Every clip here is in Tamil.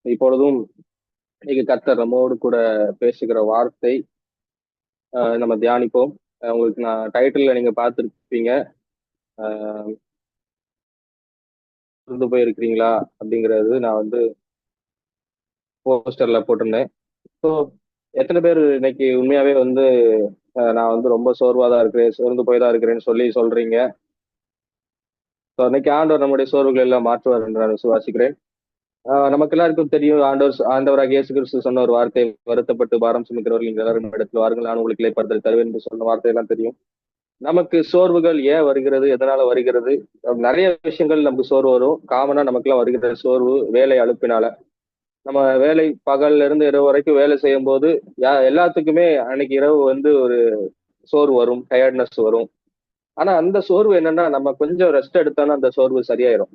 இப்பொழுதும் இன்னைக்கு கர்த்தர் நம்மோடு கூட பேசுகிற வார்த்தை நம்ம தியானிப்போம். உங்களுக்கு நான் டைட்டில்ல நீங்க பார்த்துருப்பீங்க. அஹ் இருந்து போயிருக்கிறீங்களா அப்படிங்கிறது நான் வந்து போஸ்டர்ல போட்டிருந்தேன். ஸோ எத்தனை பேர் இன்னைக்கு உண்மையாவே வந்து நான் வந்து ரொம்ப சோர்வா தான் இருக்கிறேன், சோர்ந்து போய் தான் இருக்கிறேன்னு சொல்லி சொல்றீங்க. ஸோ இன்னைக்கு ஆண்டவர் நம்முடைய சோர்வுகள் எல்லாம் மாற்றுவார் என்று நான் விசுவாசிக்கிறேன். நமக்கு எல்லாருக்கும் தெரியும், ஆண்டவராக இயேசு கிறிஸ்து சொன்ன ஒரு வார்த்தை, வருத்தப்பட்டு பாரம் சுமக்கிறவர்கள் நீங்கள் எல்லாரும் இடத்துல வாருங்கள், நான் உங்களுக்கு இளைப்பாறுதல் தருவேன் என்று சொன்ன வார்த்தையெல்லாம் தெரியும். நமக்கு சோர்வுகள் ஏன் வருகிறது, எதனால வருகிறது? நிறைய விஷயங்கள் நமக்கு சோர்வு வரும். காமனா நமக்குலாம் வருகிற சோர்வு வேலை அலுப்பினால. நம்ம வேலை பகல்ல இருந்து இரவு வரைக்கும் வேலை செய்யும் போது எல்லாத்துக்குமே அன்னைக்கு இரவு வந்து ஒரு சோர்வு வரும், டயர்ட்னஸ் வரும். ஆனா அந்த சோர்வு என்னன்னா, நம்ம கொஞ்சம் ரெஸ்ட் எடுத்தோம்னா அந்த சோர்வு சரியாயிரும்.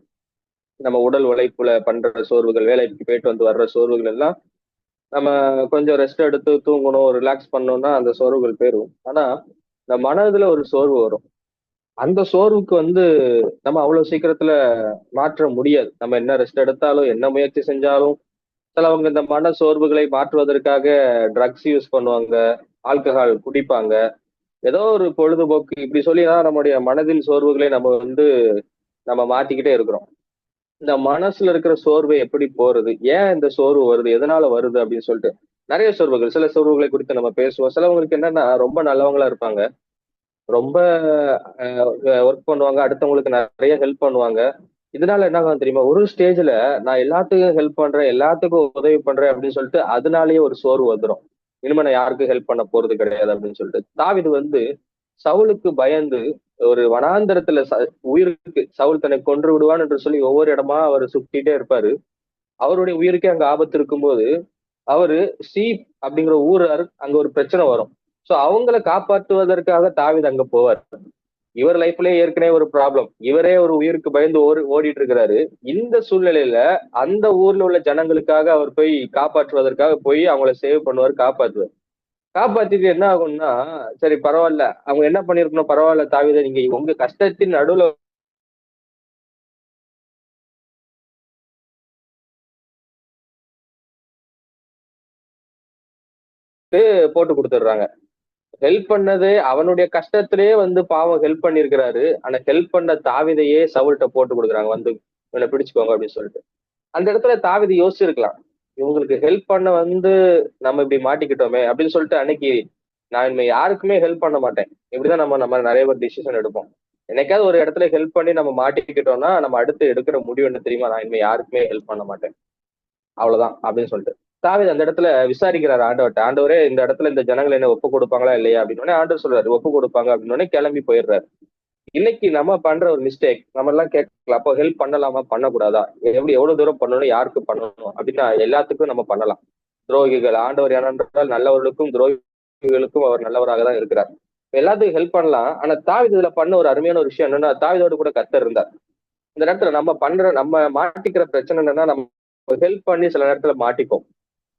நம்ம உடல் உழைப்புல பண்ற சோர்வுகள், வேலைக்கு போயிட்டு வந்து வர்ற சோர்வுகள் எல்லாம் நம்ம கொஞ்சம் ரெஸ்ட் எடுத்து தூங்கணும், ரிலாக்ஸ் பண்ணோம்னா அந்த சோர்வுகள் போயிரும். ஆனா இந்த மனதுல ஒரு சோர்வு வரும். அந்த சோர்வுக்கு வந்து நம்ம அவ்வளவு சீக்கிரத்துல மாற்ற முடியாது. நம்ம என்ன ரெஸ்ட் எடுத்தாலும், என்ன முயற்சி செஞ்சாலும், சிலவங்க இந்த மன சோர்வுகளை மாற்றுவதற்காக ட்ரக்ஸ் யூஸ் பண்ணுவாங்க, ஆல்கஹால் குடிப்பாங்க, ஏதோ ஒரு பொழுதுபோக்கு இப்படி சொல்லிதான் நம்முடைய மனதின் சோர்வுகளை நம்ம மாத்திக்கிட்டே இருக்கிறோம். இந்த மனசுல இருக்கிற சோர்வை எப்படி போறது, ஏன் இந்த சோர்வு வருது, எதனால வருது அப்படின்னு சொல்லிட்டு நிறைய சோர்வுகள், சில சோர்வுகளை குறித்து நம்ம பேசுவோம். சிலவங்களுக்கு என்னன்னா ரொம்ப நல்லவங்களா இருப்பாங்க, ரொம்ப ஒர்க் பண்ணுவாங்க, அடுத்தவங்களுக்கு நிறைய ஹெல்ப் பண்ணுவாங்க. இதனால என்ன ஆகும் தெரியுமா, ஒரு ஸ்டேஜ்ல நான் எல்லாத்துக்கும் ஹெல்ப் பண்றேன், எல்லாத்துக்கும் உதவி பண்றேன் அப்படின்னு சொல்லிட்டு அதனாலேயே ஒரு சோர்வு வந்துடும். இனிமே நான் யாருக்கும் ஹெல்ப் பண்ண போறது கிடையாது அப்படின்னு சொல்லிட்டு தாவீது வந்து சவுலுக்கு பயந்து ஒரு வனாந்தரத்துல உயிருக்கு, சவுல் தன்னை கொன்று விடுவான் என்று சொல்லி ஒவ்வொரு இடமா அவர் சுத்திட்டே இருப்பாரு. அவருடைய உயிருக்கே அங்க ஆபத்து இருக்கும்போது அவரு சீப் அப்படிங்கிற ஊர், அங்க ஒரு பிரச்சனை வரும். சோ அவங்களை காப்பாற்றுவதற்காக தாவீது அங்க போவார். இவர் லைஃப்லயே ஏற்கனவே ஒரு ப்ராப்ளம், இவரே ஒரு உயிருக்கு பயந்து ஓடிட்டு இருக்கிறாரு. இந்த சூழ்நிலையில அந்த ஊர்ல உள்ள ஜனங்களுக்காக அவர் போய் காப்பாற்றுவதற்காக போய் அவங்கள சேவ் பண்ணுவார், காப்பாற்றுவார். காப்பாத்திட்டு என்ன ஆகும்னா, சரி பரவாயில்ல, அவங்க என்ன பண்ணிருக்கணும், பரவாயில்ல தாவீதே, நீங்க உங்க கஷ்டத்தின் நடுவுல போட்டு கொடுத்துடுறாங்க. ஹெல்ப் பண்ணது அவனுடைய கஷ்டத்திலேயே வந்து பாவம் ஹெல்ப் பண்ணிருக்கிறாரு. ஆனா ஹெல்ப் பண்ண தாவீதையே சவுல்ட்ட போட்டு கொடுக்குறாங்க, வந்து இவனை பிடிச்சுக்கோங்க அப்படின்னு சொல்லிட்டு. அந்த இடத்துல தாவீது யோசிச்சிருக்கலாம், இவங்களுக்கு ஹெல்ப் பண்ண வந்து நம்ம இப்படி மாட்டிக்கிட்டோமே அப்படின்னு சொல்லிட்டு, அன்னைக்கு நான் இனிமே யாருக்குமே ஹெல்ப் பண்ண மாட்டேன். இப்படிதான் நம்ம நம்ம நிறைய பேர் டிசிஷன் எடுப்போம். என்னைக்காவது ஒரு இடத்துல ஹெல்ப் பண்ணி நம்ம மாட்டிக்கிட்டோம்னா நம்ம அடுத்து எடுக்கிற முடிவு என்ன தெரியுமா, நான் இனிமே யாருக்குமே ஹெல்ப் பண்ண மாட்டேன், அவ்வளவுதான் அப்படின்னு சொல்லிட்டு. தாவீது அந்த இடத்துல விசாரிக்கிறாரு ஆண்டவர்ட்ட, ஆண்டவரே இந்த இடத்துல இந்த ஜனங்கள் என்ன ஒப்பு கொடுப்பாங்களா இல்லையா அப்படின்னு. ஆண்டவர் சொல்றாரு ஒப்பு கொடுப்பாங்க அப்படின்னு கிளம்பி போயிடுறாரு. இன்னைக்கு நம்ம பண்ற ஒரு மிஸ்டேக், நம்ம எல்லாம் கேட்கலாம், அப்போ ஹெல்ப் பண்ணலாமா பண்ணக்கூடாதா, எவ்வளவு தூரம் பண்ணணும், யாருக்கு பண்ணணும் அப்படின்னா எல்லாத்துக்கும் நம்ம பண்ணலாம். துரோகிகள், ஆண்டவர் ஏனென்றால் நல்லவர்களுக்கும் துரோகிகளுக்கும் அவர் நல்லவராக தான் இருக்கிறார். எல்லாத்துக்கும் ஹெல்ப் பண்ணலாம். ஆனா தாவீது இதுல பண்ண ஒரு அருமையான ஒரு விஷயம் என்னன்னா, தாவீதோடு கூட கர்த்தர் இருந்தார். இந்த நேரத்துல நம்ம மாட்டிக்கிற பிரச்சனை என்னன்னா, நம்ம ஹெல்ப் பண்ணி சில நேரத்துல மாட்டிப்போம்.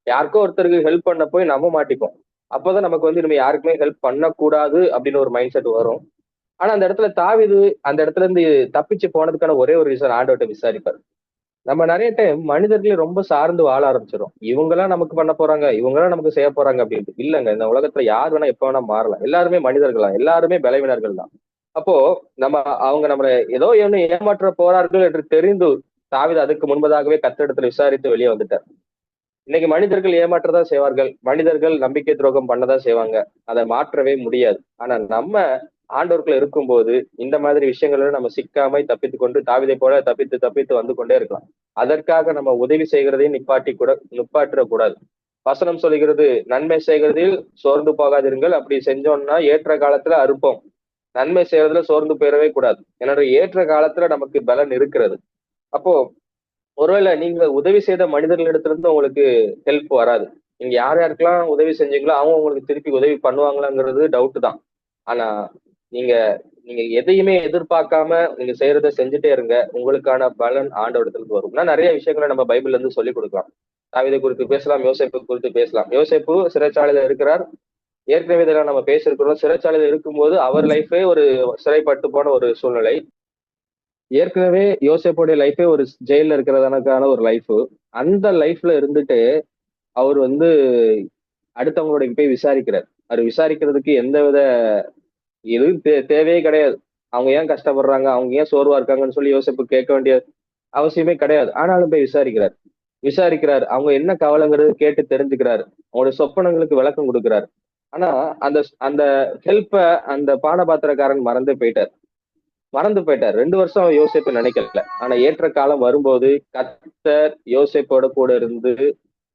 யாருக்கோ ஒருத்தருக்கு ஹெல்ப் பண்ண போய் நம்ம மாட்டிப்போம். அப்பதான் நமக்கு வந்து நம்ம யாருக்குமே ஹெல்ப் பண்ணக்கூடாது அப்படின்னு ஒரு மைண்ட் செட் வரும். ஆனா அந்த இடத்துல தாவீது அந்த இடத்துல இருந்து தப்பிச்சு போனதுக்கான ஒரே ஒரு ரீசன், ஆண்டவர்ட்ட விசாரிப்பார். நம்ம நிறைய டைம் மனிதர்களை ரொம்ப சார்ந்து வாழ ஆரம்பிச்சிடும். இவங்கெல்லாம் நமக்கு பண்ண போறாங்க, இவங்கெல்லாம் நமக்கு செய்ய போறாங்க அப்படின்ட்டு. இல்லங்க, இந்த உலகத்துல யார் வேணா எப்ப வேணா மாறலாம், எல்லாருமே மனிதர்கள் தான், எல்லாருமே பலவீனர்கள் தான். அப்போ நம்ம அவங்க நம்மளை ஏதோ ஒண்ணு ஏமாற்ற போறார்கள் என்று தெரிந்து தாவீது அதுக்கு முன்பதாகவே கர்த்தரிடத்துல விசாரித்து வெளியே வந்துட்டார். இன்னைக்கு மனிதர்கள் ஏமாற்றதான் செய்வார்கள், மனிதர்கள் நம்பிக்கை துரோகம் பண்ணதான் செய்வாங்க, அதை மாற்றவே முடியாது. ஆனா நம்ம ஆண்டவருக்குள்ள இருக்கும்போது இந்த மாதிரி விஷயங்கள்ல நம்ம சிக்காம தப்பித்துக் கொண்டு தாவீதை போல தப்பித்து தப்பித்து வந்து கொண்டே இருக்கலாம். அதற்காக நம்ம உதவி செய்கிறதையும் நிப்பாற்ற கூடாது. வசனம் சொல்லுகிறது, நன்மை செய்கிறதில் சோர்ந்து போகாதிருங்கள், அப்படி செஞ்சோம்னா ஏற்ற காலத்துல அறுப்போம். நன்மை செய்யறதுல சோர்ந்து போயிடவே கூடாது. ஏன்னா ஏற்ற காலத்துல நமக்கு பலன் இருக்கிறது. அப்போ ஒருவேளை நீங்க உதவி செய்த மனிதர்களிடத்திலிருந்து உங்களுக்கு ஹெல்ப் வராது. நீங்க யார் யாருக்கெல்லாம் உதவி செஞ்சீங்களோ அவங்க உங்களுக்கு திருப்பி உதவி பண்ணுவாங்களாங்கிறது டவுட் தான். ஆனா நீங்க நீங்க எதையுமே எதிர்பார்க்காம நீங்க செய்யறதை செஞ்சுட்டே இருங்க, உங்களுக்கான பலன் ஆண்டவரிடத்துல வரும். நிறைய விஷயங்களை நம்ம பைபிள்ல இருந்து சொல்லி கொடுக்கலாம். தாவீதை குறித்து பேசலாம், யோசேப்பு குறித்து பேசலாம். யோசேப்பு சிறைச்சாலையில இருக்கிறார். ஏற்கனவே இதெல்லாம் நம்ம பேசியிருக்கிறோம். சிறைச்சாலையில இருக்கும்போது அவர் லைஃபே ஒரு சிறைப்பட்டு போன ஒரு சூழ்நிலை. ஏற்கனவே யோசேப்புடைய லைஃபே ஒரு ஜெயில இருக்கிறதானக்கான ஒரு லைஃப். அந்த லைஃப்ல இருந்துட்டு அவர் வந்து அடுத்தவங்களோட போய் விசாரிக்கிறார். அவர் விசாரிக்கிறதுக்கு எந்தவித இது தேவையே கிடையாது. அவங்க ஏன் கஷ்டப்படுறாங்க, அவங்க ஏன் சோர்வா இருக்காங்கன்னு சொல்லி யோசேப்பு கேட்க வேண்டிய அவசியமே கிடையாது. ஆனாலும் போய் விசாரிக்கிறார். விசாரிக்கிறார். அவங்க என்ன கவலைங்கிறது கேட்டு தெரிஞ்சுக்கிறாரு. அவங்களுடைய சொப்பனங்களுக்கு விளக்கம் கொடுக்கிறார். ஆனா அந்த அந்த ஹெல்ப்ப அந்த பானபாத்திரக்காரன் மறந்தே போயிட்டார். மறந்து போயிட்டார். 2 வருஷம் யோசேப்பு நினைக்கல. ஆனா ஏற்ற காலம் வரும்போது கர்த்தர் யோசேப்போட கூட இருந்து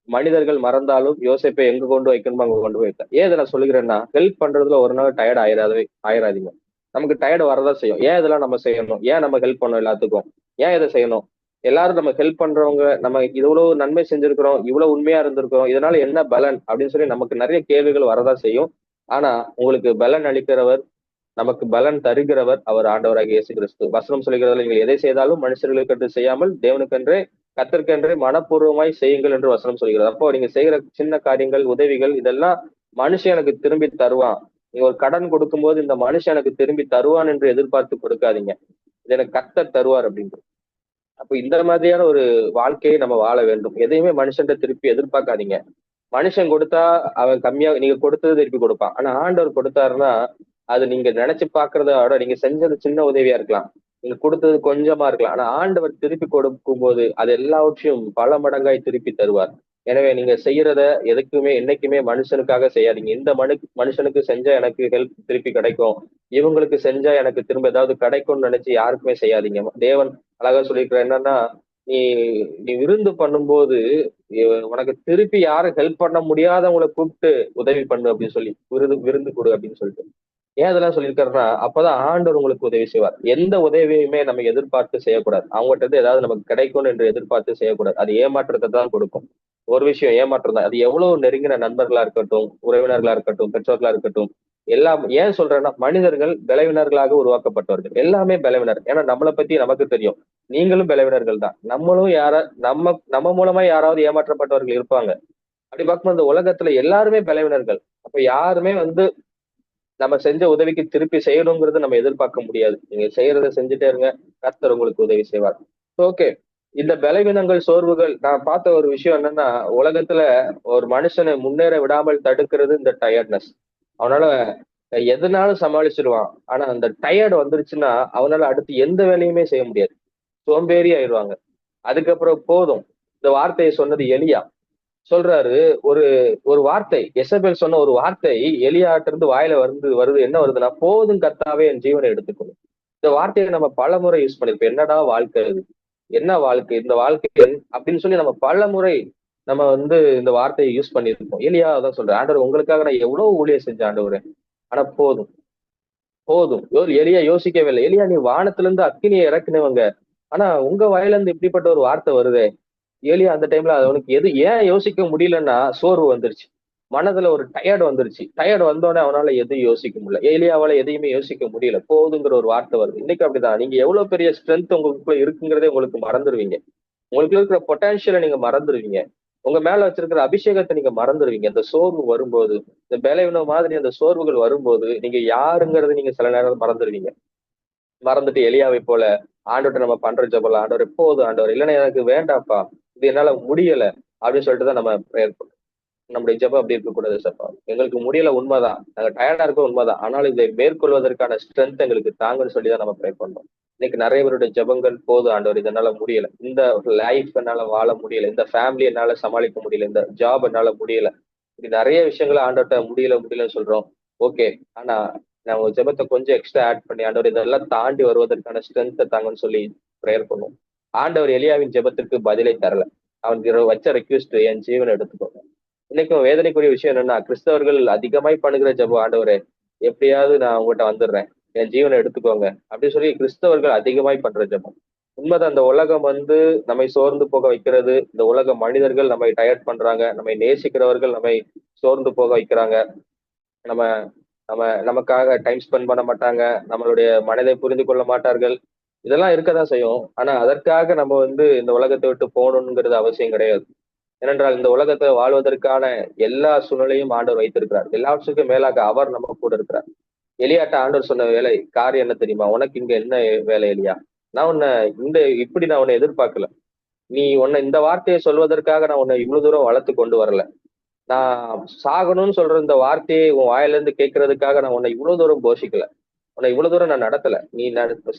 மனிதர்கள் மறந்தாலும் யோசேப்பை எங்க கொண்டு வைக்கணுமோ அங்க கொண்டு போய் வைத்தார். ஏன் இதை நான் சொல்லுகிறேன்னா, ஹெல்ப் பண்றதுல ஒரு நாள் டயர்ட் ஆயிராதீங்க. நமக்கு டயர்ட் வரதான் செய்யும். ஏன் இதெல்லாம் நம்ம செய்யணும்? ஏன் நம்ம ஹெல்ப் பண்ணணும் எல்லாத்துக்கும்? ஏன் இதை செய்யணும்? எல்லாரும் நம்ம ஹெல்ப் பண்றவங்க, நம்ம இவ்வளவு நன்மை செஞ்சிருக்கிறோம், இவ்வளவு உண்மையா இருந்திருக்கிறோம், இதனால என்ன பலன் அப்படின்னு சொல்லி நமக்கு நிறைய கேள்விகள் வரதான் செய்யும். ஆனா உங்களுக்கு பலன் அளிக்கிறவர், நமக்கு பலன் தருகிறவர் அவர் ஆண்டவராகிய இயேசு கிறிஸ்து. வசனம் சொல்லுகிறதுல நீங்கள் எதை செய்தாலும் மனுஷர்களுக்கு செய்யாமல் தேவனுக்கென்றே கர்த்தருக்கென்றே மனப்பூர்வமாய் செய்யுங்கள் என்று வசனம் சொல்கிறது. அப்போ நீங்க செய்கிற சின்ன காரியங்கள், உதவிகள் இதெல்லாம் மனுஷன் எனக்கு திரும்பி தருவான். நீங்க ஒரு கடன் கொடுக்கும்போது இந்த மனுஷன் எனக்கு திரும்பி தருவான் என்று எதிர்பார்த்து கொடுக்காதீங்க. இது எனக்கு கர்த்தர் தருவார் அப்படின்னு. அப்ப இந்த மாதிரியான ஒரு வாழ்க்கையை நம்ம வாழ வேண்டும். எதையுமே மனுஷன்ட்ட திருப்பி எதிர்பார்க்காதீங்க. மனுஷன் கொடுத்தா அவன் கம்மியா நீங்க கொடுத்தது திருப்பி கொடுப்பான். ஆனா ஆண்டவர் கொடுத்தாருன்னா அது நீங்க நினைச்சு பாக்குறத விட நீங்க செஞ்சது சின்ன உதவியா இருக்கலாம். நீங்க கொடுத்தது கொஞ்சமா இருக்கலாம். ஆனா ஆண்டவர் திருப்பி கொடுக்கும் போது அது எல்லாவற்றையும் பல மடங்காய் திருப்பி தருவார். எனவே நீங்க செய்யறத எதுக்குமே என்னைக்குமே மனுஷனுக்காக செய்யாதீங்க. இந்த மனுஷனுக்கு செஞ்சா எனக்கு ஹெல்ப் திருப்பி கிடைக்கும், இவங்களுக்கு செஞ்சா எனக்கு திரும்ப ஏதாவது கிடைக்கும்னு நினைச்சு யாருக்குமே செய்யாதீங்க. தேவன் அழகா சொல்லியிருக்கிற என்னன்னா, நீ நீ விருந்து பண்ணும்போது உனக்கு திருப்பி யாரும் ஹெல்ப் பண்ண முடியாதவங்களை கூப்பிட்டு உதவி பண்ணு அப்படின்னு சொல்லி விருந்து கொடு அப்படின்னு சொல்லிட்டு. ஏன் அதெல்லாம் சொல்லியிருக்காருன்னா, அப்பதான் ஆண்டவர் உங்களுக்கு உதவி செய்வார். எந்த உதவியுமே நம்ம எதிர்பார்த்து செய்யக்கூடாது. அவங்ககிட்ட இருந்து ஏதாவது நமக்கு கிடைக்கும் என்று எதிர்பார்த்து செய்யக்கூடாது. அது ஏமாற்றத்தை தான் கொடுக்கும். ஒரு விஷயம் ஏமாற்றம் தான். அது எவ்வளவு நெருங்கின நண்பர்களா இருக்கட்டும், உறவினர்களா இருக்கட்டும், பெற்றோர்களா இருக்கட்டும், எல்லாம் ஏன் சொல்றேன்னா மனிதர்கள் பலவினர்களாக உருவாக்கப்பட்டவர்கள். எல்லாமே பலவினர். ஏன்னா நம்மளை பத்தி நமக்கு தெரியும். நீங்களும் பலவினர்கள் தான். நம்மளும் நம்ம நம்ம மூலமா யாராவது ஏமாற்றப்பட்டவர்கள் இருப்பாங்க. அப்படி பார்க்கும்போது இந்த உலகத்துல எல்லாருமே பலவினர்கள். அப்ப யாருமே நம்ம செஞ்ச உதவிக்கு திருப்பி செய்யணுங்கிறது நம்ம எதிர்பார்க்க முடியாது. நீங்க செய்யறத செஞ்சுட்டே இருங்க. கர்த்தர் உங்களுக்கு உதவி செய்வார். ஓகே. இந்த பலவீனங்கள், சோர்வுகள் நான் பார்த்த ஒரு விஷயம் என்னன்னா, உலகத்துல ஒரு மனுஷனை முன்னேற விடாமல் தடுக்கிறது இந்த டயர்ட்னஸ். அவனால எதுனாலும் சமாளிச்சிருவான். ஆனா அந்த டயர்டு வந்துருச்சுன்னா, அவனால அடுத்து எந்த வேலையுமே செய்ய முடியாது. சோம்பேறி ஆயிடுவாங்க. அதுக்கப்புறம் போதும். இந்த வார்த்தையை சொன்னது எலியா. சொல்றாரு, ஒரு ஒரு வார்த்தை எசபேல் சொன்ன ஒரு வார்த்தை எலியாட்ட இருந்து வாயில வருது என்ன வருதுன்னா, போதும் கர்த்தாவே என் ஜீவனை எடுத்துக்கணும். இந்த வார்த்தையை நம்ம பல முறை யூஸ் பண்ணிருப்போம். என்னடா வாழ்க்கை இது, என்ன வாழ்க்கை இந்த வாழ்க்கை அப்படின்னு சொல்லி நம்ம பல முறை நம்ம இந்த வார்த்தையை யூஸ் பண்ணிருப்போம். எலியா அதான் சொல்றேன், ஆண்டவர் உங்களுக்காக நான் எவ்வளவு ஊழியம் செஞ்சேன் ஆண்டவரே, ஆனா போதும் போதும். எலியா யோசிக்கவே இல்லை. எலியா நீ வானத்துல இருந்து அக்கினியை இறக்குனவங்க, ஆனா உங்க வாயில இருந்து இப்படிப்பட்ட ஒரு வார்த்தை வருதே. ஏலியா அந்த டைம்ல அவனுக்கு ஏன் யோசிக்க முடியலன்னா சோர்வு வந்துருச்சு. மனதுல ஒரு டயர்டு வந்துருச்சு. டயர்டு வந்தோடனே அவனால எதையும் யோசிக்க முடியல. ஏலியாவால எதையுமே யோசிக்க முடியல. போதுங்கிற ஒரு வார்த்தை வருது. இன்னைக்கு அப்படிதான். நீங்க எவ்வளவு பெரிய ஸ்ட்ரென்த் உங்களுக்குள்ள இருக்குங்கிறதே உங்களுக்கு மறந்துடுவீங்க. உங்களுக்கு இருக்கிற பொட்டான்சியலை நீங்க மறந்துடுவீங்க. உங்க மேல வச்சிருக்கிற அபிஷேகத்தை நீங்க மறந்துடுவீங்க. இந்த சோர்வு வரும்போது, இந்த பலவீனம் மாதிரி அந்த சோர்வுகள் வரும்போது நீங்க யாருங்கிறத நீங்க சில நேரம் மறந்துடுவீங்க. மறந்துட்டு எலியாவை போல ஆண்டவர்ட்ட நம்ம பண்ற ஜெபம்ல, ஆண்டவர் எப்போதும் ஆண்டவர் இல்லைன்னா எனக்கு வேண்டாம்ப்பா, இது என்னால முடியல அப்படின்னு சொல்லிட்டு தான் நம்ம ப்ரேயர் பண்ணணும். நம்முடைய ஜெபம் அப்படி இருக்கக்கூடாது சப்பா. எங்களுக்கு முடியல உண்மைதான், நாங்க டயர்டா இருக்க உண்மைதான், ஆனால் இதை மேற்கொள்வதற்கான ஸ்ட்ரென்த் எங்களுக்கு தாங்கன்னு சொல்லிதான் நம்ம ப்ரே பண்ணோம். இன்னைக்கு நிறைய பேருடைய ஜெபங்கள் போதும் ஆண்டவர் இதனால முடியல, இந்த லைஃப் என்னால வாழ முடியல, இந்த ஃபேமிலி என்னால சமாளிக்க முடியல, இந்த ஜாப் என்னால முடியல, இப்படி நிறைய விஷயங்களை ஆண்டவர்ட்ட முடியலன்னு சொல்றோம். ஓகே. ஆனா நம்ம ஜெபத்தை கொஞ்சம் எக்ஸ்ட்ரா ஆட் பண்ணி ஆண்டவர் இதெல்லாம் தாண்டி வருவதற்கான ஸ்ட்ரென்த்தை தாங்கன்னு சொல்லி ப்ரேயர் பண்ணுவோம். ஆண்டவர் எலியாவின் ஜெபத்திற்கு பதிலை தரல. அவன் வச்ச ரெக்வெஸ்ட் என் ஜீவனை எடுத்துக்கோங்க. இன்னைக்கும் வேதனைக்குரிய விஷயம் என்னன்னா, கிறிஸ்தவர்கள் அதிகமாய் பண்ணுகிற ஜெபம், ஆண்டவரே எப்படியாவது நான் உங்ககிட்ட வந்துடுறேன், என் ஜீவனை எடுத்துக்கோங்க அப்படின்னு சொல்லி கிறிஸ்தவர்கள் அதிகமாய் பண்ற ஜெபம். உண்மைதான். இந்த உலகம் நம்மை சோர்ந்து போக வைக்கிறது. இந்த உலக மனிதர்கள் நம்மை டயர்ட் பண்றாங்க. நம்மை நேசிக்கிறவர்கள் நம்மை சோர்ந்து போக வைக்கிறாங்க. நம்ம நம்ம நமக்காக டைம் ஸ்பெண்ட் பண்ண மாட்டாங்க. நம்மளுடைய மனதை புரிந்து கொள்ள மாட்டார்கள். இதெல்லாம் இருக்கதான் செய்யும். ஆனா அதற்காக நம்ம இந்த உலகத்தை விட்டு போகணுங்கிறது அவசியம் கிடையாது. ஏனென்றால் இந்த உலகத்தை வாழ்வதற்கான எல்லா சூழ்நிலையும் ஆண்டவர் வைத்திருக்கிறார். எல்லாவற்றுக்கும் மேலாக அவர் நம்ம கூட இருக்கிறார். எலியாட்ட ஆண்டவர் சொன்ன காரியம் என்ன தெரியுமா? உனக்கு இங்க என்ன வேலை எலியா? நான் உன்னை இப்படி நான் உன்னை எதிர்பார்க்கல. நீ உன்னை இந்த வார்த்தையை சொல்வதற்காக நான் உன்னை இவ்வளவு தூரம் வளர்த்து கொண்டு வரல. நான் சாகணும்னு சொல்ற இந்த வார்த்தையை உன் வாயில இருந்து கேட்கறதுக்காக நான் உன்னை இவ்வளவு தூரம் போஷிக்கல. உன்னை இவ்வளவு தூரம் நான் நடத்தல. நீ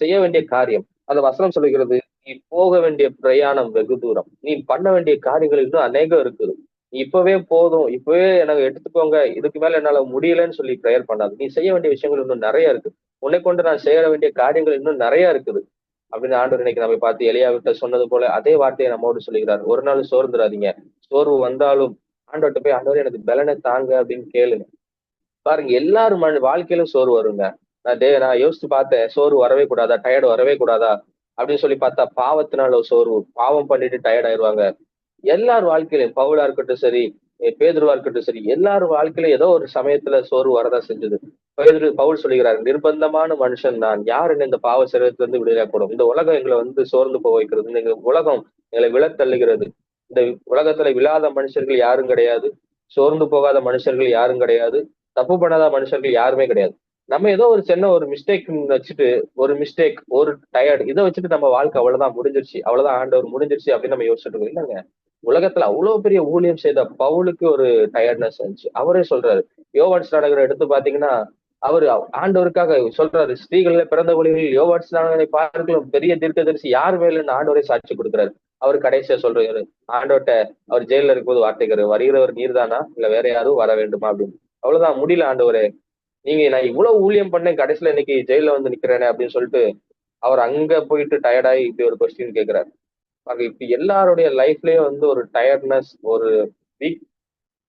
செய்ய வேண்டிய காரியம், அந்த வசனம் சொல்லுகிறது, நீ போக வேண்டிய பிரயாணம் வெகு தூரம். நீ பண்ண வேண்டிய காரியங்கள் இன்னும் அநேகம் இருக்குது. நீ இப்பவே போதும், இப்பவே எனக்கு எடுத்துக்கோங்க, இதுக்கு மேல என்னால முடியலன்னு சொல்லி ப்ரேயர் பண்ணாது. நீ செய்ய வேண்டிய விஷயங்கள் இன்னும் நிறைய இருக்கு. உன்னை கொண்டு நான் செய்ய வேண்டிய காரியங்கள் இன்னும் நிறைய இருக்குது அப்படின்னு ஆண்டவர் இன்னைக்கு நம்ம பார்த்து எலியாவிட்ட சொன்னது போல அதே வார்த்தையை நம்மோடு சொல்லுகிறார். ஒரு நாள் சோர்ந்துடாதீங்க. சோர்வு வந்தாலும் ஆண்டவர்கிட்ட போய், ஆண்டவரே எனக்கு பலனை தாங்க அப்படின்னு கேளுங்க. பாருங்க, எல்லாரும் வாழ்க்கையிலும் சோர்வு வருங்க. நான் யோசிச்சு பார்த்தேன், சோர்வு வரவே கூடாதா, டயர்டு வரவே கூடாதா அப்படின்னு சொல்லி பார்த்தா, பாவத்தினால ஒரு சோர்வு, பாவம் பண்ணிட்டு டயர்ட் ஆயிடுவாங்க. எல்லார் வாழ்க்கையிலும், பவுலா இருக்கட்டும் சரி, பேதுருவா இருக்கட்டும் சரி, எல்லாரும் வாழ்க்கையிலும் ஏதோ ஒரு சமயத்துல சோர்வு வரதா செஞ்சது. பவுல் சொல்லுகிறார், நிர்பந்தமான மனுஷன் நான், யார் என்ன இந்த பாவ சரீரத்துல இருந்து விடுதலைப்படும்? இந்த உலகம் எங்களை சோர்ந்து போக வைக்கிறது, இந்த உலகம் எங்களை விழத்தள்ளுகிறது. இந்த உலகத்துல விழாத மனுஷர்கள் யாரும் கிடையாது, சோர்ந்து போகாத மனுஷர்கள் யாரும் கிடையாது, தப்பு பண்ணாத மனுஷர்கள் யாருமே கிடையாது. நம்ம ஏதோ ஒரு சின்ன ஒரு மிஸ்டேக் வச்சுட்டு, ஒரு டயர்ட் இதை வச்சுட்டு நம்ம வாழ்க்கை அவ்வளவுதான் முடிஞ்சிருச்சு, அவ்வளவுதான் ஆண்டவர் முடிஞ்சிருச்சு அப்படின்னு நம்ம யோசிச்சுட்டு இருக்கோம். இல்லைங்க, உலகத்துல அவ்வளவு பெரிய ஊழியம் செய்த பவுலுக்கு ஒரு டயர்ட்னஸ் இருந்துச்சு. அவரே சொல்றாரு, யோவான் ஸ்நானகரை எடுத்து பாத்தீங்கன்னா, அவரு ஆண்டவருக்காக சொல்றாரு, ஸ்திரீகள்ல பிறந்த ஒளிகளில் யோவான் ஸ்நானகரை பார்க்கலாம் பெரிய தீர்க்கதரிசி யார் மேலன்னு ஆண்டவரே சாட்சி கொடுக்குறாரு. அவர் கடைசியா சொல்றாரு ஆண்டவர்கிட்ட, அவர் ஜெயில இருக்கும்போது வார்த்தைக்காரு, வருகிறவர் நீர்தானா இல்ல வேற யாரும் வர வேண்டுமா அப்படின்னு. அவ்வளவுதான், முடியல ஆண்டவரே, நீங்க நான் இவ்வளவு ஊழியம் பண்ணேன், கடைசியில இன்னைக்கு ஜெயில நிக்கிறேனே அப்படின்னு சொல்லிட்டு அவர் அங்க போயிட்டு டயர்டாயி இப்படி ஒரு கொஸ்டின் கேட்கிறாரு. இப்ப எல்லாருடைய லைஃப்லயும் ஒரு டயர்ட்னஸ், ஒரு வீக்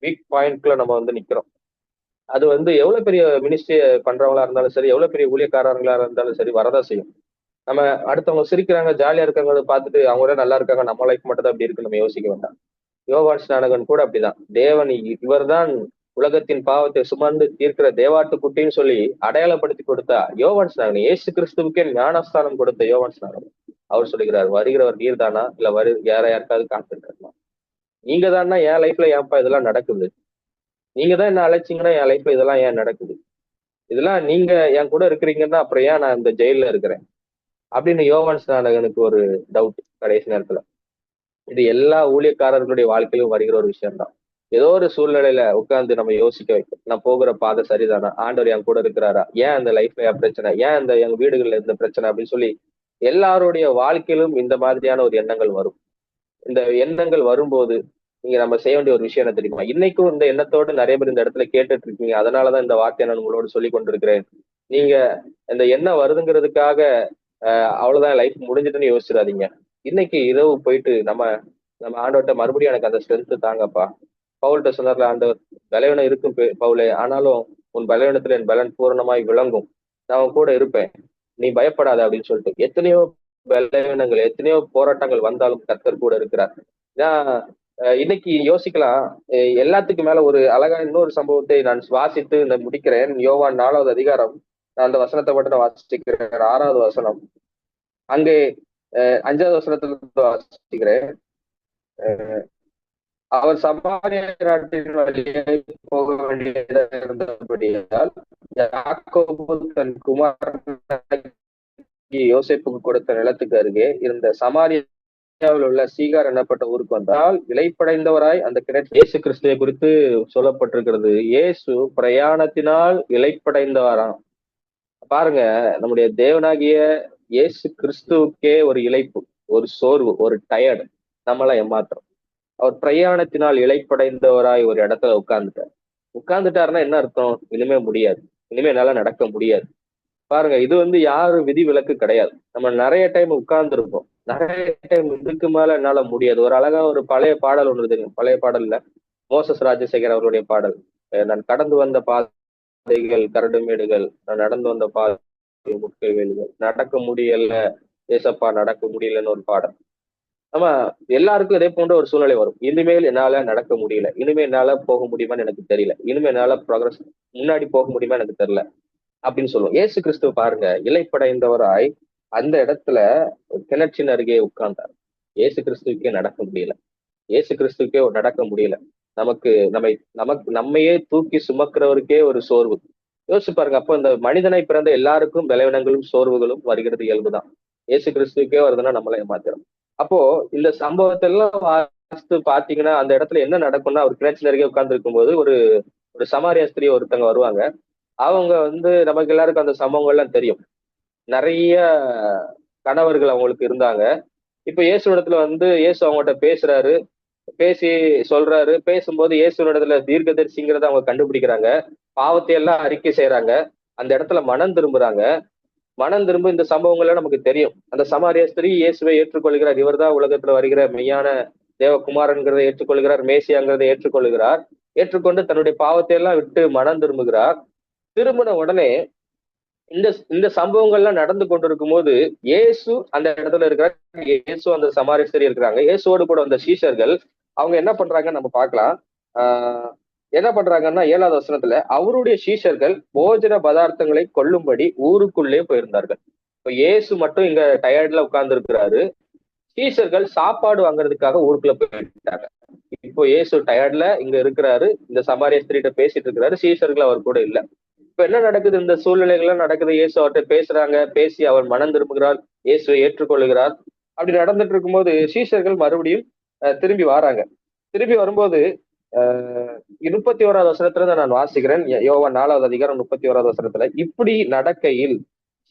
வீக் பாயிண்ட்ல நம்ம நிக்கிறோம். அது எவ்வளவு பெரிய மினிஸ்ட்ரி பண்றவங்களா இருந்தாலும் சரி, எவ்வளவு பெரிய ஊழியக்காரங்களா இருந்தாலும் சரி, வரதான் செய்யும். நம்ம அடுத்தவங்க சிரிக்கிறாங்க, ஜாலியா இருக்காங்க பார்த்துட்டு அவங்க நல்லா இருக்காங்க, நம்ம லைஃப் மட்டும் தான் அப்படி இருக்குன்னு நம்ம யோசிக்க வேண்டாம். யோவான் ஸ்நானகன் கூட அப்படிதான். தேவன் இவர்தான் உலகத்தின் பாவத்தை சுமந்து தீர்க்கிற தேவாட்டு குட்டின்னு சொல்லி அடையாளப்படுத்தி கொடுத்தா யோவான் ஸ்நானகன். இயேசு கிறிஸ்துவுக்கே ஞானஸ்தானம் கொடுத்த யோவான் ஸ்நானகன் அவர் சொல்லுகிறார், வருகிறவர் நீர் தானா இல்ல யாருக்காவது காத்திருக்கா? நீங்க தானா என் லைஃப்ல ஏன்ப்பா இதெல்லாம் நடக்குது? நீங்க தான் என்ன அழைச்சிங்கன்னா என் லைஃப்ல இதெல்லாம் ஏன் நடக்குது? இதெல்லாம் நீங்க என் கூட இருக்கிறீங்கன்னா அப்புறம் ஏன் நான் இந்த ஜெயில இருக்கிறேன் அப்படின்னு யோவான் ஸ்நானகனுக்கு ஒரு டவுட் கடைசி நேரத்துல. இது எல்லா ஊழியக்காரர்களுடைய வாழ்க்கையிலும் வருகிற ஒரு விஷயம் தான். ஏதோ ஒரு சூழ்நிலையில உட்கார்ந்து நம்ம யோசிக்க வைக்கும், நான் போகிற பாதை சரிதானா, ஆண்டவர் என் கூட இருக்கிறாரா, ஏன் அந்த லைஃப்ல பிரச்சனை, ஏன் அந்த எங்க வீடுகள்ல இந்த பிரச்சனை அப்படின்னு சொல்லி எல்லாருடைய வாழ்க்கையிலும் இந்த மாதிரியான ஒரு எண்ணங்கள் வரும். இந்த எண்ணங்கள் வரும்போது நீங்க நம்ம செய்ய வேண்டிய ஒரு விஷயம் என்ன தெரியுமா? இன்னைக்கும் இந்த எண்ணத்தோடு நிறைய பேர் இந்த இடத்துல கேட்டுட்டு இருக்கீங்க. அதனாலதான் இந்த வார்த்தையை நான் உங்களோட சொல்லி கொண்டிருக்கிறேன். நீங்க இந்த எண்ணம் வருதுங்கிறதுக்காக அவ்வளவுதான் லைஃப் முடிஞ்சிட்டுன்னு யோசிச்சிடாதீங்க. இன்னைக்கு இரவு போயிட்டு நம்ம ஆண்டவர்கிட்ட மறுபடியும் எனக்கு அந்த ஸ்ட்ரென்த் தாங்கப்பா. பவுல்கிட்ட சொன்னார்ல ஆண்டவர், பலவீனம் இருக்கும் பவுலே, ஆனாலும் உன் பலவீனத்துல என் பலன் பூரணமாய் விளங்கும், நான் உன் கூட இருப்பேன், நீ பயப்படாத அப்படின்னு சொல்லிட்டு எத்தனையோ பலவீனங்கள், எத்தனையோ போராட்டங்கள் வந்தாலும் கர்த்தர் கூட இருக்கிறார். ஏன்னா இன்னைக்கு யோசிக்கலாம். எல்லாத்துக்கு மேல ஒரு அழகா இன்னொரு சம்பவத்தை நான் வாசித்து முடிக்கிறேன். யோவான் 4வது அதிகாரம், நான் அந்த வசனத்தை மட்டும் நான் வாசிக்கிறேன். 6வது வசனம், அங்கே 5வது வசனத்துல வாசிக்கிறேன். அவர் சமாரிய நாட்டின் வழியே போக வேண்டியதாக இருந்தபடியால் யாக்கோபு தன் குமாரன் யோசேப்புக்கு கொடுத்த நிலத்துக்கு அருகே இருந்த சமாரியாவில் உள்ள சீகார் என்னப்பட்ட ஊருக்கு வந்தால் இளைப்படைந்தவராய் அந்த கிணற்று. இயேசு கிறிஸ்துவை குறித்து சொல்லப்பட்டிருக்கிறது, இயேசு பிரயாணத்தினால் இளைப்படைந்தவராம். பாருங்க, நம்முடைய தேவனாகிய இயேசு கிறிஸ்துவுக்கே ஒரு இளைப்பு, ஒரு சோர்வு, ஒரு டயர்டு நம்மளாம் ஏமாத்துறோம். அவர் பிரயாணத்தினால் இளைப்படைந்தவராய் ஒரு இடத்துல உட்கார்ந்துட்டாருன்னா என்ன அர்த்தம்? இனிமே முடியாது, இனிமே என்னால நடக்க முடியாது. பாருங்க, இது யாரும் விதி விலக்கு கிடையாது. நம்ம நிறைய டைம் உட்கார்ந்துருப்போம், நிறைய டைம் இதுக்கு மேல என்னால முடியாது. ஒரு அழகா ஒரு பழைய பாடல் ஒன்று தெரியும். பழைய பாடல்ல மோசஸ் ராஜசேகர் அவருடைய பாடல், நான் கடந்து வந்த பாதைகள் கரடுமேடுகள், நான் நடந்து வந்த பாதை முட்கை வேலுகள், நடக்க முடியல ஏசப்பா நடக்க முடியலன்னு ஒரு பாடல். ஆமா, எல்லாருக்கும் இதே போன்ற ஒரு சூழ்நிலை வரும். இனிமேல் என்னால நடக்க முடியல, இனிமே என்னால போக முடியுமான்னு எனக்கு தெரியல, இனிமே என்னால ப்ராக்ரஸ் முன்னாடி போக முடியுமா எனக்கு தெரியல அப்படின்னு சொல்லுவோம். இயேசு கிறிஸ்துவ பாருங்க, இலைப்படைந்தவராய் அந்த இடத்துல கிணற்றின் அருகே உட்கார்ந்தார். இயேசு கிறிஸ்துவுக்கே நடக்க முடியல, இயேசு கிறிஸ்துவுக்கே நடக்க முடியல. நம்மையே தூக்கி சுமக்கிறவருக்கே ஒரு சோர்வு. யோசிச்சு பாருங்க. அப்போ இந்த மனிதனை பிறந்த எல்லாருக்கும் பலவீனங்களும் சோர்வுகளும் வருகிறது, இயல்புதான். இயேசு கிறிஸ்துக்கே வருதுன்னா நம்மள ஏமாத்திரும். அப்போ இந்த சம்பவத்தை எல்லாம் வாசித்து பாத்தீங்கன்னா அந்த இடத்துல என்ன நடக்கும்னா, அவர் கிணற்று அருகே உட்கார்ந்து இருக்கும்போது ஒரு ஒரு சமாரியா ஸ்திரீ ஒருத்தங்க வருவாங்க. அவங்க வந்து நமக்கு எல்லாருக்கும் அந்த சம்பவங்கள்லாம் தெரியும். நிறைய கணவர்கள் அவங்களுக்கு இருந்தாங்க. இப்ப இயேசுவிடத்துல வந்து இயேசு அவங்ககிட்ட பேசுறாரு. பேசி சொல்றாரு. பேசும்போது இயேசுவினிடத்துல தீர்க்கதரிசிங்கிறத அவங்க கண்டுபிடிக்கிறாங்க. பாவத்தை எல்லாம் அறிக்கை செய்யறாங்க. அந்த இடத்துல மனம் திரும்புறாங்க. மனம் திரும்ப இந்த சம்பவங்கள்லாம் நமக்கு தெரியும். அந்த சமாரிய ஸ்திரீ இயேசுவை ஏற்றுக்கொள்கிறார். இவர்தான் உலகத்துல வருகிற மெய்யான தேவகுமாரன்கிறதை ஏற்றுக்கொள்கிறார். மேசியாங்கிறதை ஏற்றுக்கொள்கிறார். ஏற்றுக்கொண்டு தன்னுடைய பாவத்தை எல்லாம் விட்டு மனம் திரும்புகிறார். திரும்பின உடனே இந்த இந்த சம்பவங்கள்லாம் நடந்து கொண்டிருக்கும் போது இயேசு அந்த இடத்துல இருக்கிறார். இயேசு அந்த சமாரிய ஸ்திரீ இருக்கிறாங்க. இயேசுவோடு கூட வந்த சீஷர்கள் அவங்க என்ன பண்றாங்கன்னு நம்ம பார்க்கலாம். ஆஹ் என்ன பண்றாங்கன்னா 7வது வசனத்துல அவருடைய சீஷர்கள் போஜன பதார்த்தங்களை கொள்ளும்படி ஊருக்குள்ளே போயிருந்தார்கள். இப்ப இயேசு மட்டும் இங்க டயர்ட்ல உட்கார்ந்து இருக்கிறாரு. சீஷர்கள் சாப்பாடு வாங்குறதுக்காக ஊருக்குள்ள போயிட்டாங்க. இப்போ இயேசு டயர்ட்ல இங்க இருக்கிறாரு. இந்த சமாரிய ஸ்திரீட்ட பேசிட்டு இருக்கிறாரு. சீஷர்கள் அவர் கூட இல்ல. இப்ப என்ன நடக்குது? இந்த சூழ்நிலைகள்லாம் நடக்குது. இயேசு அவர்கிட்ட பேசுறாங்க. பேசி அவர் மனம் திரும்புகிறார். இயேசுவை ஏற்றுக்கொள்ளுகிறார். அப்படி நடந்துட்டு இருக்கும்போது சீஷர்கள் மறுபடியும் திரும்பி வராங்க. திரும்பி வரும்போது அஹ் 31வது வசனத்துல தான் நான் வாசிக்கிறேன். யோவான் 4வது அதிகாரம் 31வது வசனத்துல இப்படி நடக்கையில்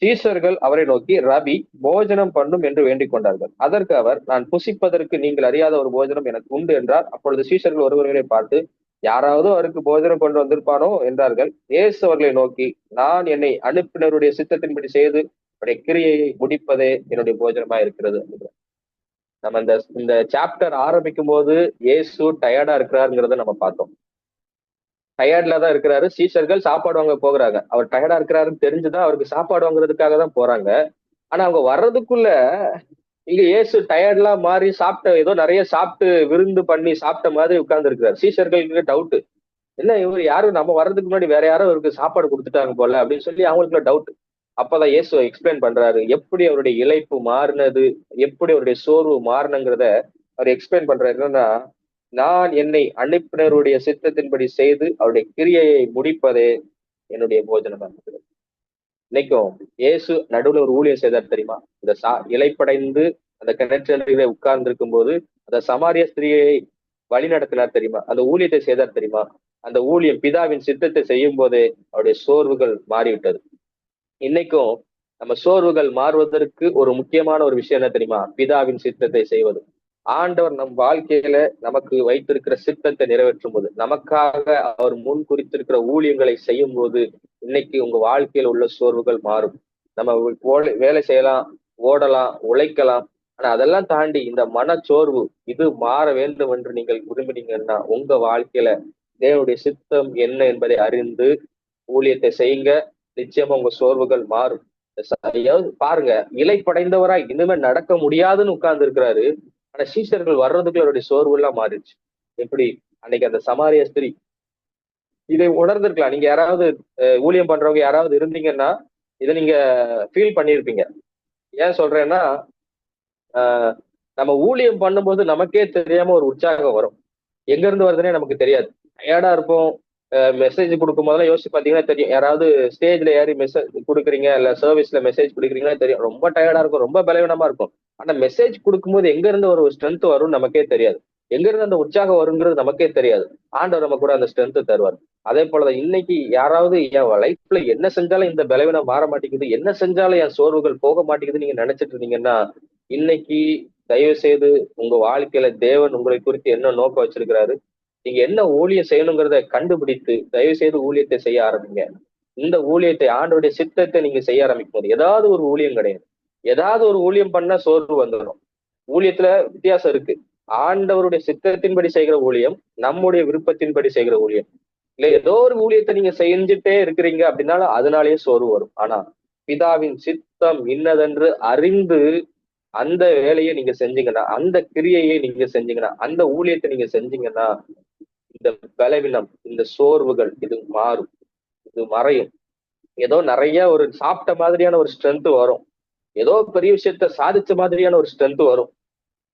சீஷர்கள் அவரை நோக்கி ரபி போஜனம் பண்ணும் என்று வேண்டிக் கொண்டார்கள். அதற்கு அவர் நான் புசிப்பதற்கு நீங்கள் அறியாத ஒரு போஜனம் எனக்கு உண்டு என்றார். அப்பொழுது சீஷர்கள் ஒருவர்களை பார்த்து யாராவது அவருக்கு போஜனம் கொண்டு வந்திருப்பானோ என்றார்கள். இயேசு அவர்களை நோக்கி நான் என்னை அனுப்பினருடைய சித்தத்தின்படி செய்து அவருடைய கிரியையை முடிப்பதே என்னுடைய போஜனமா இருக்கிறது. நம்ம இந்த இந்த சாப்டர் ஆரம்பிக்கும் போது இயேசு டயர்டா இருக்கிறாருங்கிறத நம்ம பார்த்தோம். டயர்ட்ல தான் இருக்கிறாரு. சீஷர்கள் சாப்பாடு வாங்க போகிறாங்க. அவர் டயர்டா இருக்கிறாருன்னு தெரிஞ்சுதான் அவருக்கு சாப்பாடு வாங்குறதுக்காக தான் போறாங்க. ஆனா அவங்க வர்றதுக்குள்ள இங்க இயேசு டயர்ட்லாம் மாறி சாப்பிட்ட ஏதோ நிறைய சாப்பிட்டு விருந்து பண்ணி சாப்பிட்ட மாதிரி உட்கார்ந்து இருக்கிறார். சீஷர்களுக்கு டவுட், என்ன இவர் யாரும் நம்ம வர்றதுக்கு முன்னாடி வேற யாரோ இவருக்கு சாப்பாடு கொடுத்துட்டாங்க போல அப்படின்னு சொல்லி அவங்களுக்குள்ள டவுட். அப்பதான் இயேசு எக்ஸ்பிளைன் பண்றாரு எப்படி அவருடைய இளைப்பு மாறினது, எப்படி அவருடைய சோர்வு மாறினங்கிறத அவர் எக்ஸ்பிளைன் பண்றாரு. என்னன்னா நான் என்னை அனுப்பினருடைய சித்தத்தின்படி செய்து அவருடைய கிரியையை முடிப்பதே என்னுடைய போஜனமா இருக்கிறது. இன்னைக்கும் இயேசு நடுவுல ஒரு ஊழியம் செய்தார் தெரியுமா? இந்த இலைப்படைந்து அந்த கிணற்றிலே உட்கார்ந்து இருக்கும் போது அந்த சமாரிய ஸ்திரீயை வழி நடத்தினார் தெரியுமா? அந்த ஊழியத்தை செய்தார் தெரியுமா? அந்த ஊழியம் பிதாவின் சித்தத்தை செய்யும் போதே அவருடைய சோர்வுகள் மாறிவிட்டது. இன்னைக்கும் நம்ம சோர்வுகள் மாறுவதற்கு ஒரு முக்கியமான ஒரு விஷயம் என்ன தெரியுமா? பிதாவின் சித்தத்தை செய்வது. ஆண்டவர் நம் வாழ்க்கையில நமக்கு வைத்திருக்கிற சித்தத்தை நிறைவேற்றும் போது, நமக்காக அவர் முன் குறித்திருக்கிற ஊழியங்களை செய்யும் போது இன்னைக்கு உங்க வாழ்க்கையில உள்ள சோர்வுகள் மாறும். நம்ம வேலை செய்யலாம், ஓடலாம், உழைக்கலாம். ஆனா அதெல்லாம் தாண்டி இந்த மனச்சோர்வு இது மாற வேண்டும் என்று நீங்கள் விரும்பினீங்கன்னா உங்க வாழ்க்கையில தேவனுடைய சித்தம் என்ன என்பதை அறிந்து ஊழியத்தை செய்யுங்க. நிச்சயமா உங்க சோர்வுகள் மாறும். பாருங்க, இலைப்படைந்தவராய் இனிமே நடக்க முடியாதுன்னு உட்கார்ந்து இருக்கிறாரு. ஆனா சீஷர்கள் வர்றதுக்குள்ள அவருடைய சோர்வு எல்லாம் மாறிடுச்சு. எப்படி அன்னைக்கு அந்த சமாரிய ஸ்திரீ இதை உணர்ந்திருக்கலாம். நீங்க யாராவது ஊழியம் பண்றவங்க யாராவது இருந்தீங்கன்னா இதை நீங்க ஃபீல் பண்ணியிருப்பீங்க. ஏன் சொல்றேன்னா நம்ம ஊழியம் பண்ணும்போது நமக்கே தெரியாம ஒரு உற்சாகம் வரும். எங்க இருந்து வருதுன்னே நமக்கு தெரியாது. டயர்டா இருப்போம். மெசேஜ் கொடுக்கும் போதெல்லாம் யோசிச்சு பாத்தீங்கன்னா தெரியும். யாராவது ஸ்டேஜ்ல ஏறி மெசேஜ் கொடுக்குறீங்க இல்ல சர்வீஸ்ல மெசேஜ் கொடுக்குறீங்கன்னா தெரியும். ரொம்ப டயர்டா இருக்கும், ரொம்ப பலவீனமா இருக்கும். ஆனா மெசேஜ் கொடுக்கும்போது எங்க இருந்து ஒரு ஸ்ட்ரென்த் வரும் நமக்கே தெரியாது. எங்க இருந்து அந்த உற்சாகம் வருங்கிறது நமக்கே தெரியாது. ஆண்டவர் நம்ம கூட அந்த ஸ்ட்ரென்த் தருவார். அதே போலதான் இன்னைக்கு யாராவது என் லைஃப்ல என்ன செஞ்சாலும் இந்த பலவீனம் மாற மாட்டேங்குது, என்ன செஞ்சாலும் என் சோர்வுகள் போக மாட்டேங்குது நீங்க நினைச்சிட்டு இருந்தீங்கன்னா இன்னைக்கு தயவு செய்து உங்க வாழ்க்கையில தேவன் உங்களை குறித்து என்ன நோக்கம் வச்சிருக்கிறாரு, நீங்க என்ன ஊழியம் செய்யணுங்கிறத கண்டுபிடித்து தயவு செய்து ஊழியத்தை செய்ய ஆரம்பிங்க. இந்த ஊழியத்தை ஆண்டோடைய சித்தத்தை நீங்க செய்ய ஆரம்பிக்கும் போது ஏதாவது ஒரு ஊழியம் கிடையாது. ஏதாவது ஒரு ஊழியம் பண்ணா சோர்வு வந்துடும். ஊழியத்துல வித்தியாசம் இருக்கு. ஆண்டவருடைய சித்தத்தின்படி செய்கிற ஊழியம், நம்முடைய விருப்பத்தின்படி செய்கிற ஊழியம். இல்ல ஏதோ ஒரு ஊழியத்தை நீங்க செஞ்சுட்டே இருக்கிறீங்க அப்படின்னாலும் அதனாலேயே சோர்வு வரும். ஆனா பிதாவின் சித்தம் இன்னதென்று அறிந்து அந்த வேலையை நீங்க செஞ்சீங்கன்னா, அந்த கிரியையை நீங்க செஞ்சீங்கன்னா, அந்த ஊழியத்தை நீங்க செஞ்சீங்கன்னா இந்த பலவீனம், இந்த சோர்வுகள் இது மாறும், இது மறையும். ஏதோ நிறைய ஒரு சாப்பிட்ட மாதிரியான ஒரு ஸ்ட்ரென்த் வரும். ஏதோ பெரிய விஷயத்த சாதிச்ச மாதிரியான ஒரு ஸ்ட்ரென்த் வரும்.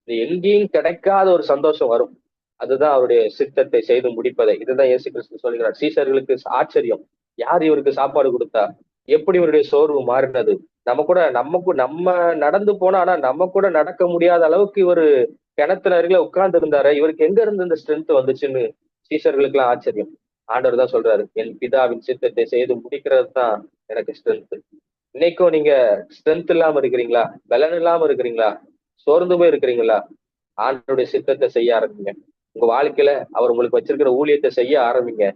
இது எங்கேயும் கிடைக்காத ஒரு சந்தோஷம் வரும். அதுதான் அவருடைய சித்தத்தை செய்து முடிப்பதை. இதுதான் இயேசு கிறிஸ்து சொல்கிறார். சீஷர்களுக்கு ஆச்சரியம், யார் இவருக்கு சாப்பாடு கொடுத்தா, எப்படி இவருடைய சோர்வு மாறினது, நம்ம நடந்து போனா, ஆனா நம்ம கூட நடக்க முடியாத அளவுக்கு இவரு கிணத்துல அருகில உட்கார்ந்து இருந்தாரு. இவருக்கு எங்க இருந்து இந்த ஸ்ட்ரென்த் வந்துச்சுன்னு சீஷர்களுக்கு எல்லாம் ஆச்சரியம். ஆண்டவர் தான் சொல்றாரு, என் பிதாவின் சித்தத்தை செய்து முடிக்கிறது தான் எனக்கு ஸ்ட்ரென்த். இன்னைக்கும் நீங்க ஸ்ட்ரென்த் இல்லாம இருக்கிறீங்களா? பலன் இல்லாம இருக்கிறீங்களா? சோர்ந்து போய் இருக்கிறீங்களா? ஆண்டவருடைய சித்தத்தை செய்ய ஆரம்பிங்க. உங்க வாழ்க்கையில அவர் உங்களுக்கு வச்சிருக்கிற ஊழியத்தை செய்ய ஆரம்பிங்க.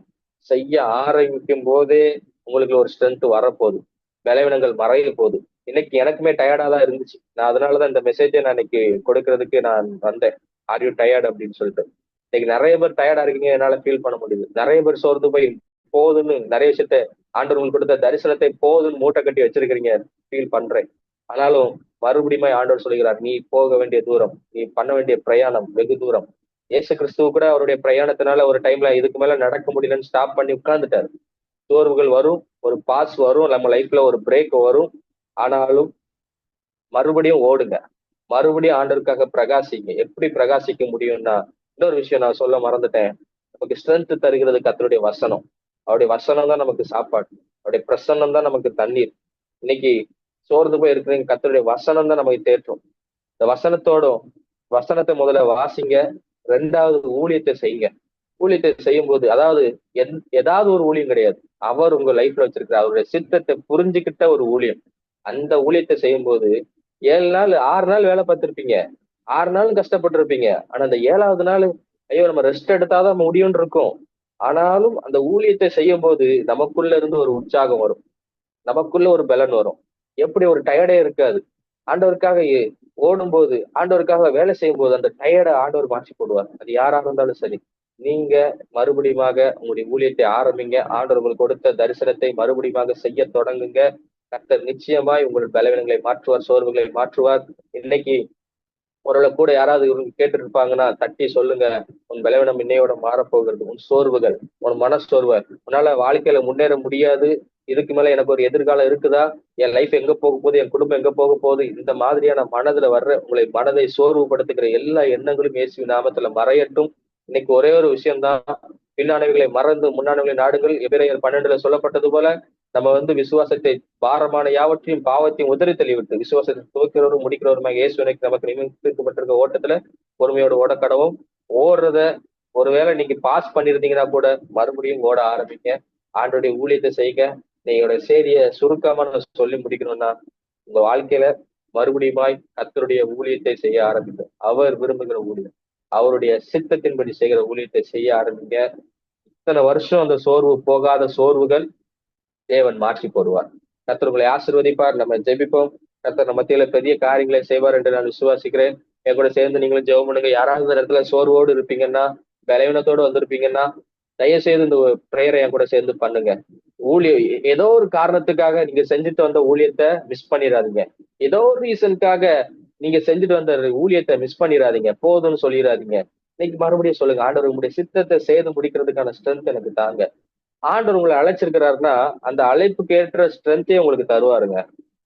செய்ய ஆரம்பிக்கும் போதே உங்களுக்கு ஒரு ஸ்ட்ரென்த் வரப்போகுது. பலவீனங்கள் மறைய போகுது. இன்னைக்கு எனக்குமே டயர்டா தான் இருந்துச்சு. நான் அதனாலதான் இந்த மெசேஜை நான் இன்னைக்கு கொடுக்கறதுக்கு நான் வந்தேன். ஆர் யூ டயர்ட் அப்படின்னு சொல்லிட்டு. இன்னைக்கு நிறைய பேர் டயர்டா இருக்கீங்க, என்னால ஃபீல் பண்ண முடியுது. நிறைய பேர் சோர்ந்து போய் போதுன்னு நிறைய விஷயத்த ஆண்டவர் உங்களுக்கு கொடுத்த தரிசனத்தை போதுன்னு மூட்டை கட்டி வச்சிருக்கிறீங்க, ஃபீல் பண்றேன். ஆனாலும் மறுபடியும் ஆண்டவர் சொல்கிறார், நீ போக வேண்டிய தூரம், நீ பண்ண வேண்டிய பிரயாணம் வெகு தூரம். இயேசு கிறிஸ்துவ கூட அவருடைய பிரயாணத்தினால ஒரு டைம்ல இதுக்கு மேல நடக்க முடியலன்னு ஸ்டாப் பண்ணி உட்கார்ந்துட்டாரு. சோர்வுகள் வரும், ஒரு பாஸ் வரும், நம்ம லைஃப்ல ஒரு பிரேக் வரும். ஆனாலும் மறுபடியும் ஓடுங்க. மறுபடியும் ஆண்டவருக்காக பிரகாசிங்க. எப்படி பிரகாசிக்க முடியும்னா, இன்னொரு விஷயம் நான் சொல்ல மறந்துட்டேன். நமக்கு ஸ்ட்ரென்த் தருகிறது கர்த்தருடைய வசனம். அவருடைய வசனம் தான் நமக்கு சாப்பாடு. அவருடைய பிரசன்னம் தான் நமக்கு தண்ணீர். இன்னைக்கு சோர்ந்து போய் இருக்கிறீங்க, கர்த்தருடைய வசனம் தான் நமக்கு தேற்றும். இந்த வசனத்தை முதல்ல வாசிங்க. 2வது ஊழியத்தை செய்யுங்க. ஊழியத்தை செய்யும் போது, அதாவது ஏதாவது ஒரு ஊழியம் கிடையாது. அவர் உங்க லைஃப்ல வச்சிருக்கிற அவருடைய சித்தத்தை புரிஞ்சுக்கிட்ட ஒரு ஊழியம். அந்த ஊழியத்தை செய்யும் போது 7 நாள் 6 நாள் வேலை பார்த்திருப்பீங்க. 6 நாளும் கஷ்டப்பட்டு இருப்பீங்க. ஆனா அந்த 7வது நாள், ஐயோ நம்ம ரெஸ்ட் எடுத்தாதான் முடியும்னு இருக்கும். ஆனாலும் அந்த ஊழியத்தை செய்யும் போது நமக்குள்ள இருந்து ஒரு உற்சாகம் வரும். நமக்குள்ள ஒரு பலன் வரும். எப்படி ஒரு டயர்டே இருக்காது. ஆண்டவருக்காக ஓடும்போது, ஆண்டவருக்காக வேலை செய்யும் போது அந்த டயர்டை ஆண்டவர் மாற்றி போடுவார். அது யாரா இருந்தாலும் சரி. நீங்க மறுபடியுமாக உங்களுடைய ஊழியத்தை ஆரம்பிங்க. ஆண்டவர் உங்களுக்கு கொடுத்த தரிசனத்தை மறுபடியுமாக செய்ய தொடங்குங்க. கர்த்தர் நிச்சயமாய் உங்கள் பலவீனங்களை மாற்றுவார், சோர்வுகளை மாற்றுவார். இன்னைக்கு ஒருவேளை கூட யாராவது இவங்க கேட்டு இருப்பாங்கன்னா தட்டி சொல்லுங்க, உன் பலவீனம் இன்னையோட மாறப்போகிறது. உன் சோர்வுகள், உன் மன சோர்வு, உன்னால வாழ்க்கையில முன்னேற முடியாது, இதுக்கு மேல எனக்கு ஒரு எதிர்காலம் இருக்குதா, என் லைஃப் எங்க போக போகுது, என் குடும்பம் எங்க போக போகுது, இந்த மாதிரியான மனதுல வர்ற உங்களை மனதை சோர்வுபடுத்துகிற எல்லா எண்ணங்களும் இயேசுவின் நாமத்துல மறையட்டும். இன்னைக்கு ஒரே ஒரு விஷயம்தான், பின்னானவைகளை மறந்து முன்னானவைகளை நாடுகள். எபிரேயர் 12 சொல்லப்பட்டது போல நம்ம விசுவாசத்தை பாரமான யாவற்றையும் பாவத்தையும் உதறி தள்ளிவிட்டு விசுவாசத்தை துவக்கிறவரும் முடிக்கிறவருமாக இயேசுவினை நமக்கு நியமிக்கப்பட்டிருக்க ஓட்டத்துல பொறுமையோட ஓட கடவும். ஓடுறத ஒருவேளை நீங்க பாஸ் பண்ணிருந்தீங்கன்னா கூட மறுபடியும் ஓட ஆரம்பிங்க. ஆண்டோடைய ஊழியத்தை செய்யுங்க. நீங்களோட செய்திய சுருக்கமா நான் சொல்லி முடிக்கணும்னா, உங்க வாழ்க்கையில மறுபடியுமாய் கர்த்தருடைய ஊழியத்தை செய்ய ஆரம்பிங்க. அவர் விரும்புகிற ஊழியம், அவருடைய சித்தத்தின்படி செய்கிற ஊழியத்தை செய்ய ஆரம்பிங்க. இத்தனை வருஷம் அந்த சோர்வு போகாத சோர்வுகள் தேவன் மாற்றி போடுவார். கர்த்தர் உங்களை ஆசீர்வதிப்பார். நம்ம ஜெபிப்போம். கர்த்தர் நம்ம மத்தியில பெரிய காரியங்களை செய்வார் என்று நான் விசுவாசிக்கிறேன். என் கூட சேர்ந்து நீங்களும் ஜெபம் பண்ணுங்க. யாராவது இந்த இடத்துல சோர்வோடு இருப்பீங்கன்னா, பலவீனத்தோடு வந்திருப்பீங்கன்னா, தயவு செய்து இந்த பிரேயரை என் கூட சேர்ந்து பண்ணுங்க. ஏதோ ஒரு காரணத்துக்காக நீங்க செஞ்சுட்டு வந்த ஊழியத்தை மிஸ் பண்ணிடாதீங்க. ஏதோ ஒரு ரீசனுக்காக நீங்க செஞ்சுட்டு வந்த ஊழியத்தை மிஸ் பண்ணிடாதீங்க. போதும்னு சொல்லிடாதீங்க. இன்னைக்கு மறுபடியும் சொல்லுங்க, ஆண்டவர் உங்களுடைய சித்தத்தை செய்து முடிக்கிறதுக்கான ஸ்ட்ரென்த் எனக்கு தாங்க. ஆண்டவர் உங்களை அழைச்சிருக்கிறாருன்னா அந்த அழைப்புக்கு ஏற்ற ஸ்ட்ரென்த்தே உங்களுக்கு தருவாருங்க.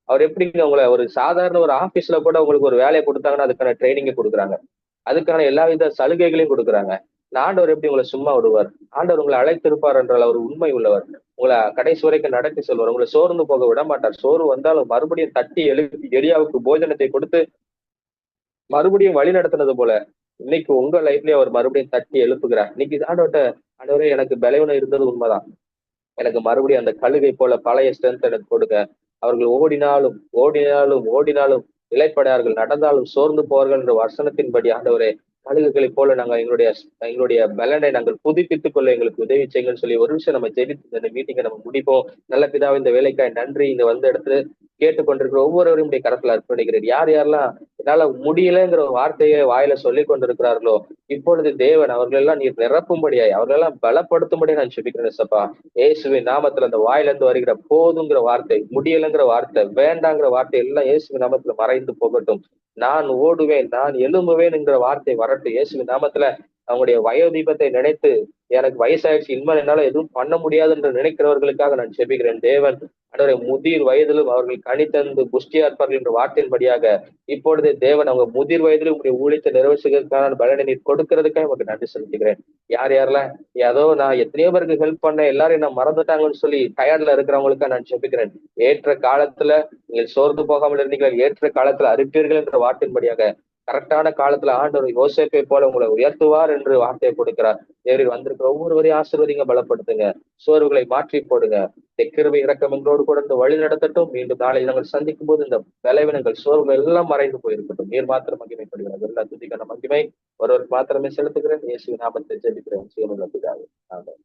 அவர் எப்படிங்க உங்களை ஒரு சாதாரண ஒரு ஆபீஸ்ல கூட உங்களுக்கு ஒரு வேலையை கொடுத்தாங்கன்னா அதுக்கான ட்ரைனிங்கை கொடுக்குறாங்க. அதுக்கான எல்லா வித சலுகைகளையும் கொடுக்குறாங்க. ஆண்டவர் எப்படி உங்களை சும்மா விடுவார்? ஆண்டவர் உங்களை அழைத்திருப்பார் என்றால் அவர் உண்மை உள்ளவர். உங்களை கடைசி வரைக்கும் நடத்தி சொல்வார். உங்களை சோர்ந்து போக விட மாட்டார். சோர்வு வந்தாலும் மறுபடியும் தட்டி எழுப்பி எலியாவுக்கு போஜனத்தை கொடுத்து மறுபடியும் வழி நடத்தினது போல இன்னைக்கு உங்க லைஃப்லயே அவர் மறுபடியும் தட்டி எழுப்புகிறார். இன்னைக்கு ஆண்டவர்கிட்ட, ஆண்டவரே எனக்கு பலவீனம் இருந்தது உண்மைதான், எனக்கு மறுபடியும் அந்த கழுகை போல பழைய ஸ்ட்ரென்த் எனக்கு கொடுங்க. அவர்கள் ஓடினாலும் ஓடினாலும் ஓடினாலும் இளைப்படார்கள், நடந்தாலும் சோர்ந்து போவார்கள் என்ற வசனத்தின்படி ஆண்டவரே, கழுகுகளைப் போல நாங்க எங்களுடைய பலனை நாங்கள் புதுப்பித்துக் கொள்ள எங்களுக்கு உதவி செய்யுங்கன்னு சொல்லி ஒரு விஷயம் நம்ம ஜெபித்து இந்த மீட்டிங்கை நம்ம முடிப்போம். நல்ல பிதாவே, இந்த வேலைக்காய் நன்றி. இந்த இடத்துல கேட்டுக்கொண்டிருக்கிற ஒவ்வொருவரும் கரத்துல அர்ப்பணிக்கிறேன். யார் யாரெல்லாம் என்னால முடியலங்கிற ஒரு வார்த்தையை வாயில சொல்லி கொண்டிருக்கிறார்களோ, இப்பொழுது தேவன் அவர்களெல்லாம் நீர் நிரப்பும்படியாய், அவர்களெல்லாம் பலப்படுத்தும்படியா நான் ஜெபிக்கிறேன் சப்பா. இயேசுவின் நாமத்துல அந்த வாயில இருந்து வருகிற போதுங்கிற வார்த்தை, முடியலைங்கிற வார்த்தை, வேண்டாங்கிற வார்த்தை எல்லாம் இயேசுவின் நாமத்துல மறைந்து போகட்டும். நான் ஓடுவேன், நான் எழும்புவேன் என்கிற வார்த்தை வரட்டும் இயேசுவின் நாமத்துல. அவங்களுடைய வயோதீபத்தை நினைத்து எனக்கு வயசாயிடுச்சு, இனிமேல் என்னால எதுவும் பண்ண முடியாது என்று நினைக்கிறவர்களுக்காக நான் ஜெபிக்கிறேன். தேவன் ஆண்டவரே, முதிர் வயதிலும் அவர்கள் கனி தந்து புஷ்டியா இருப்பார்கள் என்ற வார்த்தையின்படியாக இப்பொழுதே தேவன் அவங்க முதிர் வயதிலும் உங்களுடைய ஊழியத்தை நிறைவேற்றுவதற்கான பலனை நீர் கொடுக்கறதுக்காக உங்களுக்கு நன்றி செலுத்துகிறேன். யார் யாரெல்லாம் ஏதோ நான் எத்தனையோ பேருக்கு ஹெல்ப் பண்ணேன், எல்லாரும் என்ன மறந்துட்டாங்கன்னு சொல்லி டயர்ட்ல இருக்கிறவங்களுக்கா நான் ஜெபிக்கிறேன். ஏற்ற காலத்துல நீங்கள் சோர்ந்து போகாமல் இருந்தீர்கள், ஏற்ற காலத்துல அறுப்பீர்கள் என்ற வார்த்தையின்படியாக கரெக்டான காலத்துல ஆண்டவர் யோசேப்பை போல உங்களை உயர்த்துவார் என்று வார்த்தையை கொடுக்கிறார். தேவரீர் வந்திருக்கிற ஒவ்வொருவரையும் ஆசீர்வதிங்க, பலப்படுத்துங்க, சோர்வுகளை மாற்றி போடுங்க. கிருபை இரக்கம் எங்களோடு கூட இந்த வழி நடத்தட்டும். மீண்டும் நாளை நாங்கள் சந்திக்கும் போது இந்த பலவீனங்கள் சோர்வுகள் எல்லாம் மறைந்து போயிருக்கட்டும். நீர் மாத்திரம் மகிமைப்படுகிறது. எல்லா துதிக்கான மகிமை ஒருவருக்கு மாத்திரமே செலுத்துகிறேன். இயேசுவின் நாமத்தை ஜெபிக்கிறேன். ஜீவனுள்ள பிதாவே. ஆமென்.